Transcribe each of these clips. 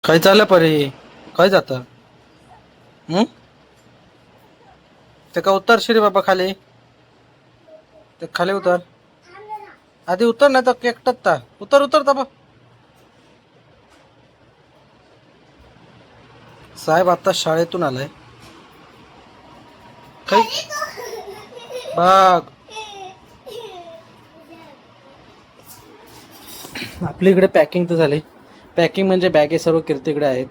काय चाललं परे? काय जात? ते का उतर श्री बाबा खाली. ते खाली उतर. आधी उतर नाही तर केकटत ता. उतर उतर बाबा. साहेब आता शाळेतून आलाय. काय बघ आपल्या इकडे पॅकिंग तर झाली. पॅकिंग म्हणजे बॅगे सर्व कीर्तीकडे आहेत.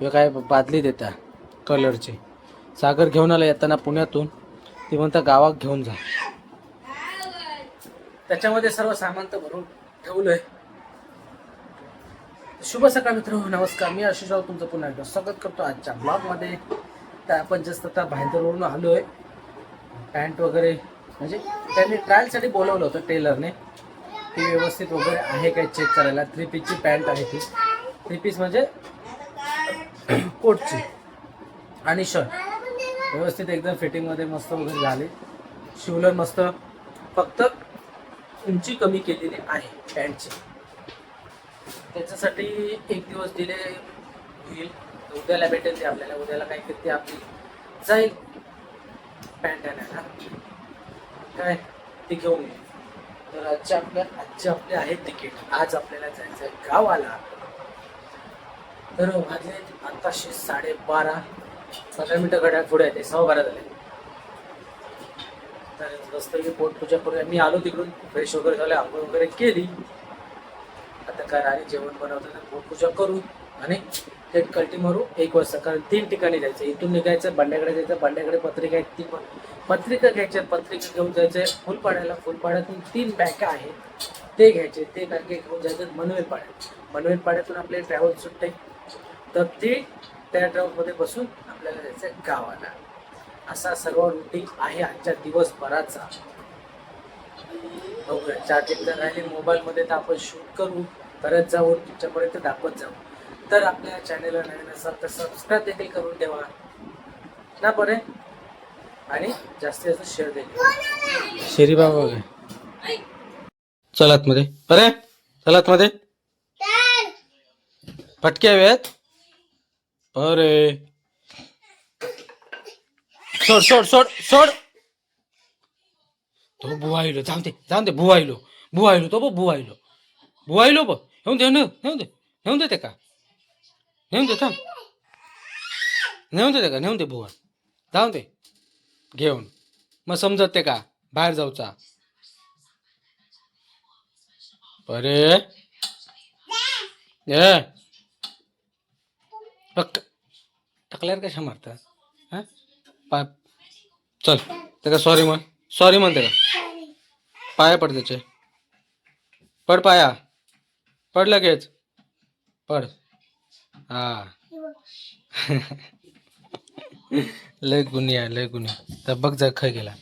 हे काय बादली देता कलरची. सागर घेऊन आला येताना पुण्यातून. ती म्हणता गावात घेऊन जा. त्याच्यामध्ये सर्व सामान तर भरून ठेवलंय. शुभ सकाळ मित्र, नमस्कार. मी आशिष राव तुमचं पुन्हा एकदा स्वागत करतो आजच्या ब्लॉगमध्ये. तर आपण जस्ट आता भाईंदरवरून आलोय. पॅन्ट वगैरे म्हणजे त्यांनी ट्रायलसाठी बोलवलं होतं टेलरने. ती व्यवस्थित वगैरे आहे काय चेक करायला. 3 पीसची पॅन्ट आहे ती. 3 पीस म्हणजे कोटची आणि शर्ट व्यवस्थित एकदम फिटिंगमध्ये मस्त वगैरे झाले. शिवलं मस्त. फक्त उंची कमी केलेली आहे पॅन्टची. त्याच्यासाठी एक दिवस दिले होईल. उद्याला भेटेल ते आपल्याला. उद्याला काय करते आपली जाईल पॅन्ट आणायला. काय ते घेऊन येईल. तर आजचे आपले आहे तिकीट. आज आपल्याला जायचं आहे गावाला. तर वाजले आत्ताशे 12:30. 15 मिनिटं घड्याळ पुढे येते. 12:15 झाले. तर मस्तपैकी पोटपूजा करूया. मी आलो तिकडून फ्रेश वगैरे झाले, आंघोळ वगैरे केली. आता काय आणि जेवण बनवतं तर पोटपूजा करू आणि थेट कल्टी मारू 1 वाजता. कारण 3 ठिकाणी जायचं. इथून निघायचं, बांड्याकडे जायचं. बांड्याकडे पत्रिका आहेत, ती पत्रिका घ्यायच्या. पत्रिका घेऊन जायचं फुलपाड्याला. फुलपाड्यातून 3 बॅगा आहेत, ते घ्यायचे. ते बॅगे घेऊन जायचं मनवेलपाड्यात. मनवेलपाड्यातून आपले ट्रॅव्हल सुटते. तर ते त्या ट्रॅव्हलमध्ये बसून आपल्याला जायचं गावाला. असा सर्व रुटीन आहे आजच्या दिवसभराचा. बघूया. चार्जिंग तर राहिले मोबाईलमध्ये, तर आपण शूट करू, परत जाऊन तुमच्यापर्यंत दाखवत जाऊ. तर आपल्या चॅनलला नवीन असाल तर सबस्क्राईब देखील करून ठेवा ना बरे. आणि जास्तीत जास्त शेअर देखील. शेरी बाबा चलात मध्ये अरे चलात मध्ये फटके हवेत. अरे सोड सोड सोड सोड. तो बुवायलो. जाऊन दे बुवायलो तो बुवायलो ब नेऊन दे ते का नेऊन दे. थांब नेऊन दे ते का नेऊन दे बुवा. जाऊन दे घेऊन. मग समजत ते का बाहेर जाऊचा. अरे ए टकल्यावर कशा मारतात हा. पाय चल ते का सॉरी म्हण ते का. पाया पड त्याचे. पड पाया. पड लगेच पड. हा लय गुन्हे तर बघ जा खाय गेला.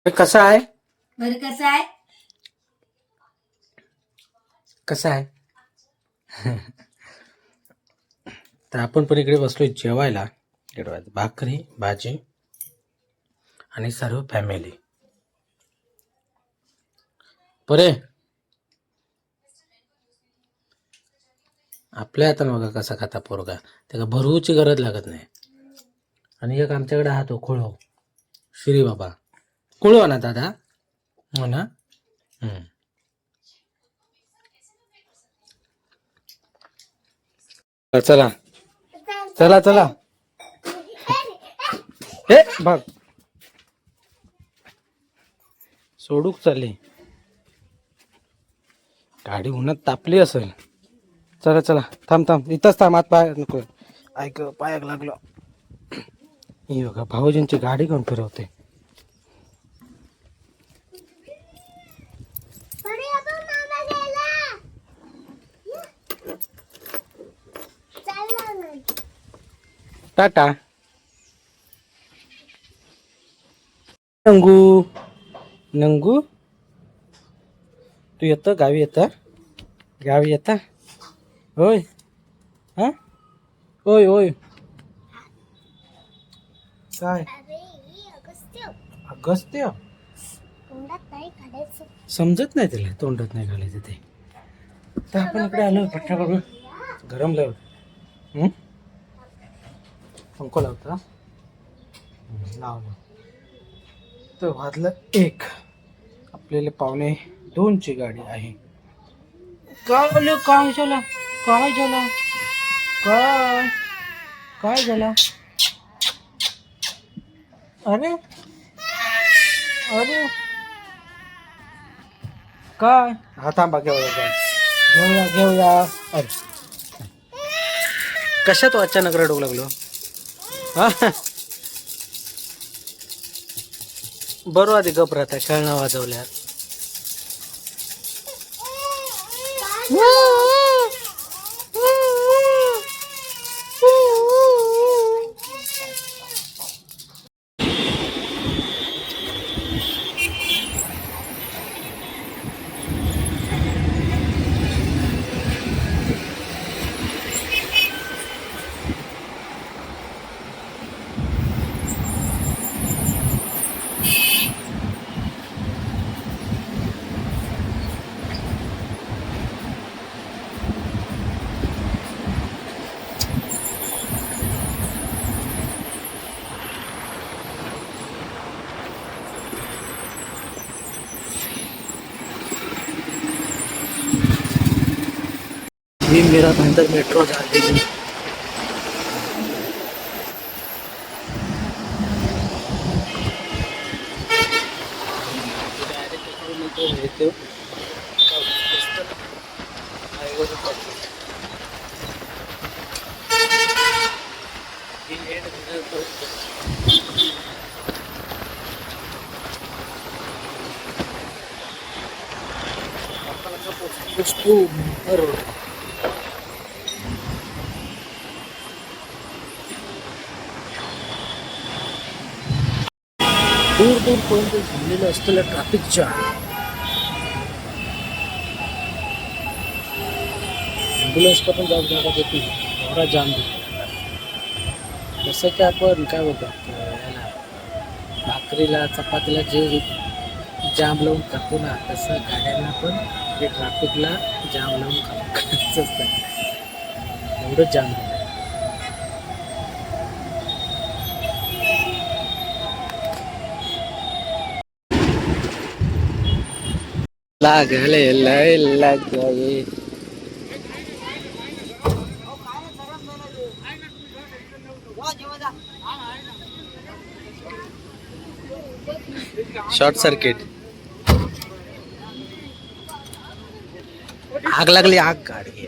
कसा आहे बरं कसं आहे? कसा आहे. तर आपण पण इकडे बसलोय जेवायला. भाकरी भाजी आणि सर्व फॅमिली. बरे आपल्या हातानं बघा कसा खाता पोरगा. त्याला भरवूची गरज लागत नाही. आणि एक आमच्याकडे हा तो खोळो श्री बाबा. खोळो ना दादा हो ना. चला चला चला. हे बघ सोडूक चालली गाडी. उन्हात तापली असेल. चला चला थांब इथंच थांब. आत पाय नको ऐक पायाक लागलो. ही बघा भाऊजींची गाडी घेऊन फिरवते. टाटा नंगू तू येतं गावी येता होय. हा होय होय. काय अगस्त्य समजत नाही तिला, तोंडात नाही घालायचं ते. तर आपण इकडे आलो पट्टा करून गरम लावलं. पंखो लावता लावलं तर वाजलं 1. आपल्याला 1:45ची गाडी आहे. काय झालं? काय झालं? काय झालं? काय काय झालं? अरे अरे काय? हा थांबा, घेऊया. अरे कशात अचानक रडू लागलो? हा बरोबर आधी गप राहता खेळणं वाजवल्या. मेरा भाईंदर मेट्रो जा रही है. दूर पर्यंत झालेलं असलेलं ट्रॅफिक जाम. ॲम्ब्युलन्स पण जाऊ जागा देते, एवढा जाम दिला. जसं की आपण काय बोलतो याला भाकरीला चपातीला जे जाम लावून खातो ना, तसं गाड्यांना पण ते ट्रॅफिकला जाम लावून खायचं असतं. एवढं जाम दिलं. लागले लय लग गए. शॉर्ट सर्किट, आग लागली, आग गाडी.